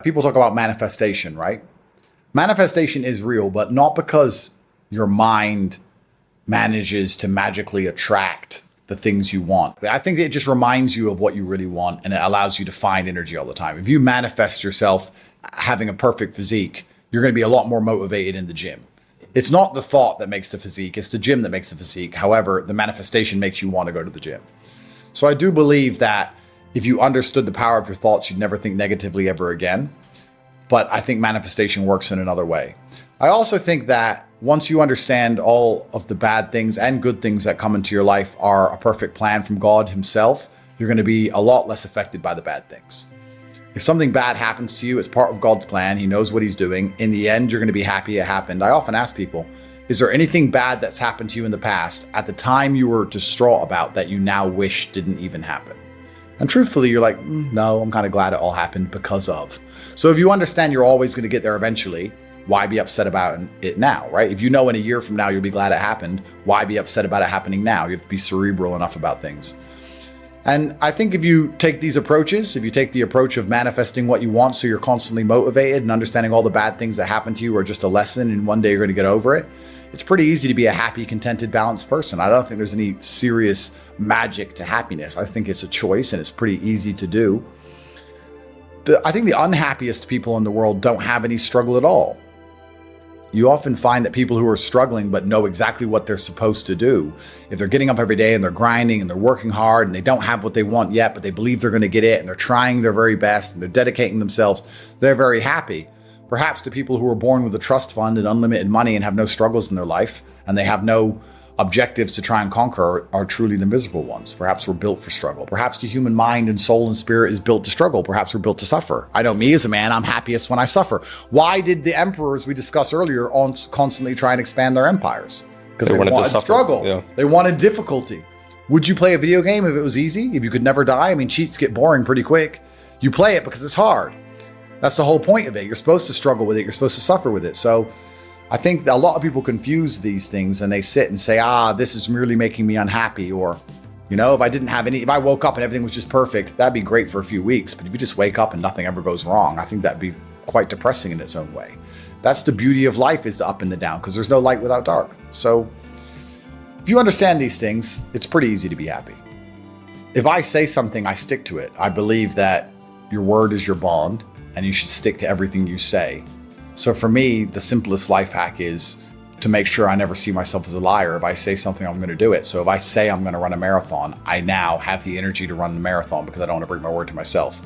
People talk about manifestation, right? Manifestation is real, but not because your mind manages to magically attract the things you want. I think it just reminds you of what you really want, and it allows you to find energy all the time. If you manifest yourself having a perfect physique, you're going to be a lot more motivated in the gym. It's not the thought that makes the physique, it's the gym that makes the physique. However, the manifestation makes you want to go to the gym. So I do believe that if you understood the power of your thoughts, you'd never think negatively ever again. But I think manifestation works in another way. I also think that once you understand all of the bad things and good things that come into your life are a perfect plan from God himself, you're going to be a lot less affected by the bad things. If something bad happens to you, it's part of God's plan. He knows what he's doing. In the end, you're going to be happy it happened. I often ask people, is there anything bad that's happened to you in the past at the time you were distraught about that you now wish didn't even happen? And truthfully, you're like, no, I'm kind of glad it all happened because of. So if you understand you're always going to get there eventually, why be upset about it now, right? If you know in a year from now you'll be glad it happened, why be upset about it happening now? You have to be cerebral enough about things. And I think if you take these approaches, if you take the approach of manifesting what you want so you're constantly motivated and understanding all the bad things that happen to you are just a lesson and one day you're going to get over it, it's pretty easy to be a happy, contented, balanced person. I don't think there's any serious magic to happiness. I think it's a choice and it's pretty easy to do. I think the unhappiest people in the world don't have any struggle at all. You often find that people who are struggling but know exactly what they're supposed to do, if they're getting up every day and they're grinding and they're working hard and they don't have what they want yet, but they believe they're going to get it and they're trying their very best and they're dedicating themselves, they're very happy. Perhaps the people who are born with a trust fund and unlimited money and have no struggles in their life and they have no objectives to try and conquer are truly the miserable ones. Perhaps we're built for struggle. Perhaps the human mind and soul and spirit is built to struggle. Perhaps we're built to suffer. I know me as a man, I'm happiest when I suffer. Why did the emperors we discussed earlier constantly try and expand their empires? Because they wanted to struggle. Yeah. They wanted difficulty. Would you play a video game if it was easy? If you could never die? I mean, cheats get boring pretty quick. You play it because it's hard. That's the whole point of it. You're supposed to struggle with it. You're supposed to suffer with it. So I think a lot of people confuse these things and they sit and say, this is really making me unhappy. Or, if I woke up and everything was just perfect, that'd be great for a few weeks. But if you just wake up and nothing ever goes wrong, I think that'd be quite depressing in its own way. That's the beauty of life, is the up and the down, because there's no light without dark. So if you understand these things, it's pretty easy to be happy. If I say something, I stick to it. I believe that your word is your bond and you should stick to everything you say. So for me, the simplest life hack is to make sure I never see myself as a liar. If I say something, I'm going to do it. So if I say I'm going to run a marathon, I now have the energy to run the marathon because I don't want to break my word to myself.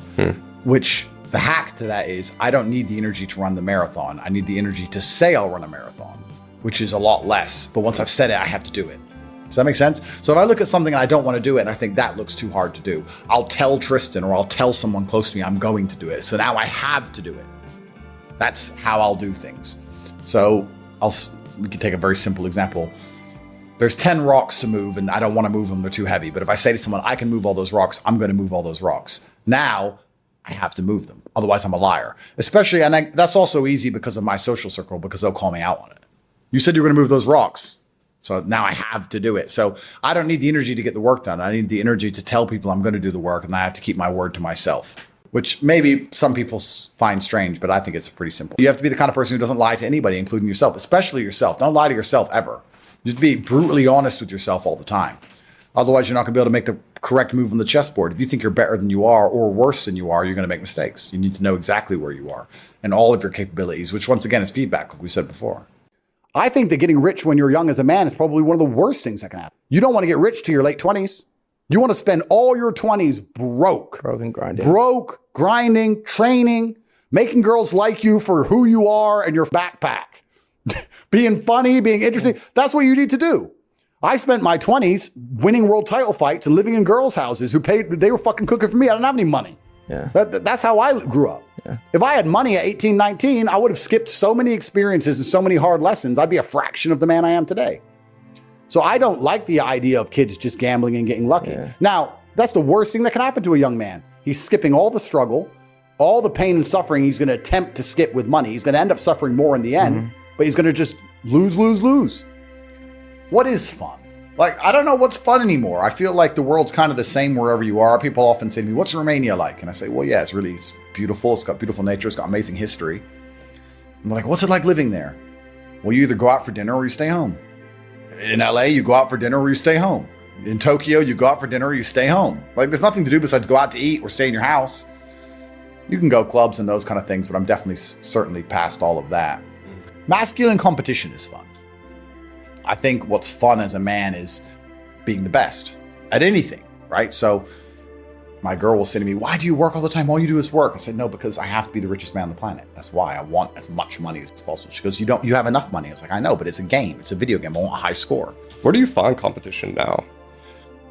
Which the hack to that is I don't need the energy to run the marathon. I need the energy to say I'll run a marathon, which is a lot less. But once I've said it, I have to do it. Does that make sense? So if I look at something and I don't want to do it and I think that looks too hard to do, I'll tell Tristan or I'll tell someone close to me I'm going to do it. So now I have to do it. That's how I'll do things. So we can take a very simple example. There's 10 rocks to move and I don't want to move them. They're too heavy. But if I say to someone, I can move all those rocks, I'm going to move all those rocks. Now I have to move them. Otherwise I'm a liar. Especially, and that's also easy because of my social circle, because they'll call me out on it. You said you were going to move those rocks. So now I have to do it. So I don't need the energy to get the work done. I need the energy to tell people I'm going to do the work, and I have to keep my word to myself, which maybe some people find strange, but I think it's pretty simple. You have to be the kind of person who doesn't lie to anybody, including yourself, especially yourself. Don't lie to yourself ever. Just be brutally honest with yourself all the time. Otherwise, you're not going to be able to make the correct move on the chessboard. If you think you're better than you are or worse than you are, you're going to make mistakes. You need to know exactly where you are and all of your capabilities, which once again is feedback, like we said before. I think that getting rich when you're young as a man is probably one of the worst things that can happen. You don't want to get rich till your late 20s. You want to spend all your 20s broke and grinding. Broke, grinding, training, making girls like you for who you are and your backpack. Being funny, being interesting. That's what you need to do. I spent my 20s winning world title fights and living in girls' houses they were fucking cooking for me. I didn't have any money. Yeah. That's how I grew up. Yeah. If I had money at 18, 19, I would have skipped so many experiences and so many hard lessons. I'd be a fraction of the man I am today. So I don't like the idea of kids just gambling and getting lucky. Yeah. Now, that's the worst thing that can happen to a young man. He's skipping all the struggle, all the pain and suffering he's going to attempt to skip with money. He's going to end up suffering more in the end, but he's going to just lose. What is fun? Like, I don't know what's fun anymore. I feel like the world's kind of the same wherever you are. People often say to me, what's Romania like? And I say, well, yeah, it's beautiful. It's got beautiful nature. It's got amazing history. I'm like, what's it like living there? Well, you either go out for dinner or you stay home. In LA, you go out for dinner or you stay home. In Tokyo, you go out for dinner or you stay home. Like, there's nothing to do besides go out to eat or stay in your house. You can go clubs and those kind of things, but I'm definitely certainly past all of that. Masculine competition is fun. I think what's fun as a man is being the best at anything, right? So my girl will say to me, why do you work all the time? All you do is work. I said, no, because I have to be the richest man on the planet. That's why I want as much money as possible. She goes, you have enough money. I was like, I know, but it's a game. It's a video game. I want a high score. Where do you find competition now?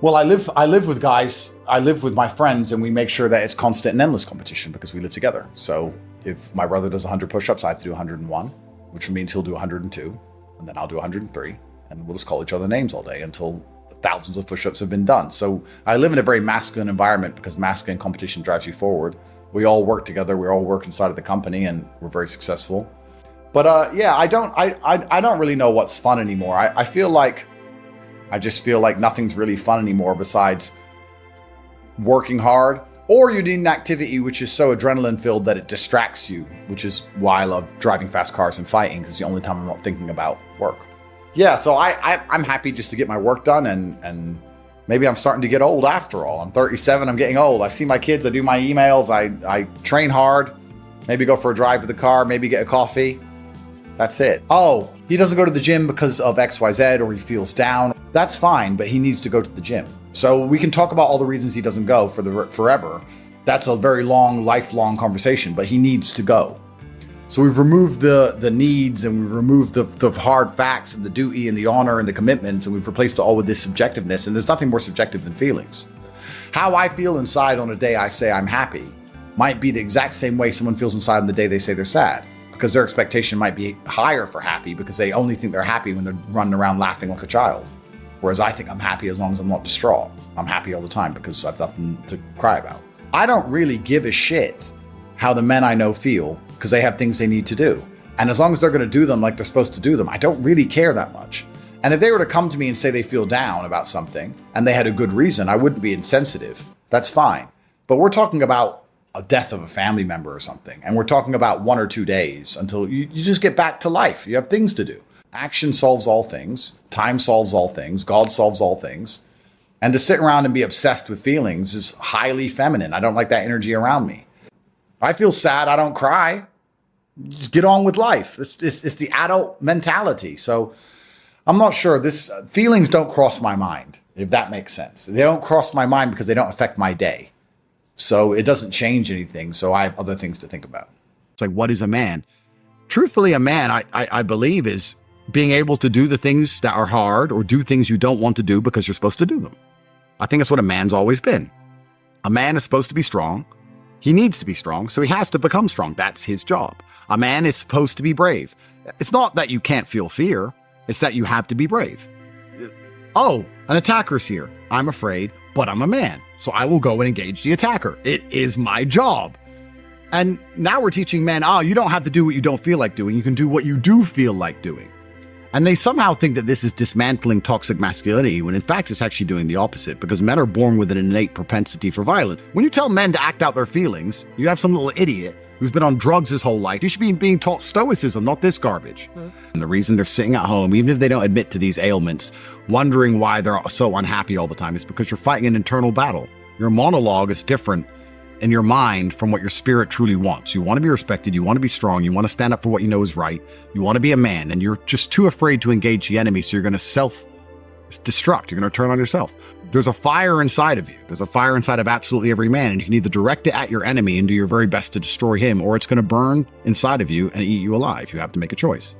Well, I live with guys. I live with my friends, and we make sure that it's constant and endless competition because we live together. So if my brother does 100 push-ups, I have to do 101, which means he'll do 102, and then I'll do 103. And we'll just call each other names all day until thousands of push-ups have been done. So I live in a very masculine environment because masculine competition drives you forward. We all work together. We all work inside of the company, and we're very successful. But yeah, I don't really know what's fun anymore. I just feel like nothing's really fun anymore besides working hard, or you need an activity which is so adrenaline filled that it distracts you, which is why I love driving fast cars and fighting, because it's the only time I'm not thinking about work. Yeah, so I'm happy just to get my work done, and maybe I'm starting to get old after all. I'm 37, I'm getting old. I see my kids, I do my emails, I train hard, maybe go for a drive with the car, maybe get a coffee. That's it. Oh, he doesn't go to the gym because of XYZ or he feels down. That's fine, but he needs to go to the gym. So we can talk about all the reasons he doesn't go forever. That's a very long, lifelong conversation, but he needs to go. So we've removed the needs, and we've removed the hard facts and the duty and the honor and the commitments, and we've replaced it all with this subjectiveness. And there's nothing more subjective than feelings. How I feel inside on a day I say I'm happy might be the exact same way someone feels inside on the day they say they're sad, because their expectation might be higher for happy because they only think they're happy when they're running around laughing like a child. Whereas I think I'm happy as long as I'm not distraught. I'm happy all the time because I've nothing to cry about. I don't really give a shit how the men I know feel, because they have things they need to do. And as long as they're going to do them like they're supposed to do them, I don't really care that much. And if they were to come to me and say they feel down about something and they had a good reason, I wouldn't be insensitive. That's fine. But we're talking about a death of a family member or something. And we're talking about 1 or 2 days until you just get back to life. You have things to do. Action solves all things. Time solves all things. God solves all things. And to sit around and be obsessed with feelings is highly feminine. I don't like that energy around me. I feel sad. I don't cry. Just get on with life. It's the adult mentality. So I'm not sure. Feelings don't cross my mind, if that makes sense. They don't cross my mind because they don't affect my day. So it doesn't change anything. So I have other things to think about. It's like, what is a man? Truthfully, a man, I believe, is being able to do the things that are hard or do things you don't want to do because you're supposed to do them. I think that's what a man's always been. A man is supposed to be strong. He needs to be strong, so he has to become strong. That's his job. A man is supposed to be brave. It's not that you can't feel fear. It's that you have to be brave. Oh, an attacker's here. I'm afraid, but I'm a man, so I will go and engage the attacker. It is my job. And now we're teaching men, you don't have to do what you don't feel like doing. You can do what you do feel like doing. And they somehow think that this is dismantling toxic masculinity, when in fact it's actually doing the opposite, because men are born with an innate propensity for violence. When you tell men to act out their feelings, you have some little idiot who's been on drugs his whole life. He should be being taught stoicism, not this garbage. And the reason they're sitting at home, even if they don't admit to these ailments, wondering why they're so unhappy all the time, is because you're fighting an internal battle. Your monologue is different in your mind from what your spirit truly wants. You want to be respected. You want to be strong. You want to stand up for what you know is right. You want to be a man, and you're just too afraid to engage the enemy. So you're going to self-destruct. You're going to turn on yourself. There's a fire inside of you. There's a fire inside of absolutely every man, and you can either direct it at your enemy and do your very best to destroy him, or it's going to burn inside of you and eat you alive. You have to make a choice.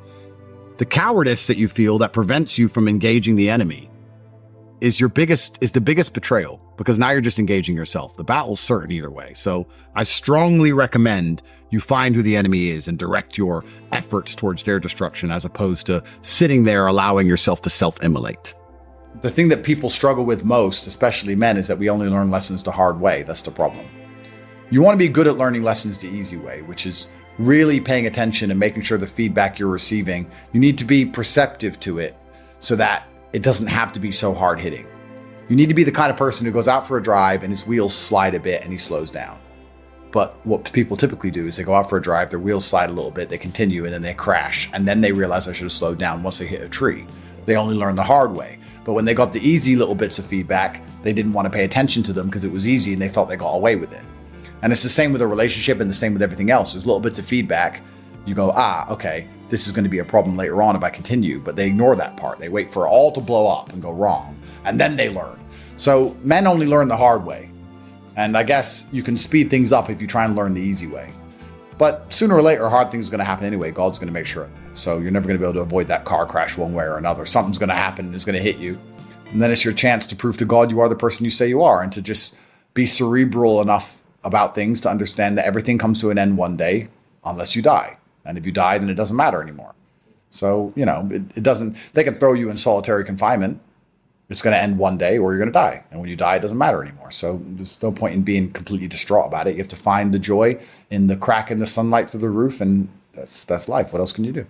The cowardice that you feel that prevents you from engaging the enemy is the biggest betrayal, because now you're just engaging yourself. The battle's certain either way. So I strongly recommend you find who the enemy is and direct your efforts towards their destruction, as opposed to sitting there allowing yourself to self-immolate. The thing that people struggle with most, especially men, is that we only learn lessons the hard way. That's the problem. You want to be good at learning lessons the easy way, which is really paying attention and making sure the feedback you're receiving, you need to be perceptive to it so that it doesn't have to be so hard hitting. You need to be the kind of person who goes out for a drive and his wheels slide a bit and he slows down. But what people typically do is they go out for a drive, their wheels slide a little bit, they continue, and then they crash. And then they realize I should have slowed down once they hit a tree. They only learn the hard way. But when they got the easy little bits of feedback, they didn't want to pay attention to them because it was easy and they thought they got away with it. And it's the same with a relationship and the same with everything else. There's little bits of feedback. You go, okay, this is going to be a problem later on if I continue. But they ignore that part. They wait for it all to blow up and go wrong. And then they learn. So men only learn the hard way. And I guess you can speed things up if you try and learn the easy way. But sooner or later, hard things are going to happen anyway. God's going to make sure. So you're never going to be able to avoid that car crash one way or another. Something's going to happen and it's going to hit you. And then it's your chance to prove to God you are the person you say you are, and to just be cerebral enough about things to understand that everything comes to an end one day unless you die. And if you die, then it doesn't matter anymore. So, it doesn't, they can throw you in solitary confinement. It's going to end one day or you're going to die. And when you die, it doesn't matter anymore. So there's no point in being completely distraught about it. You have to find the joy in the crack in the sunlight through the roof. And that's life. What else can you do?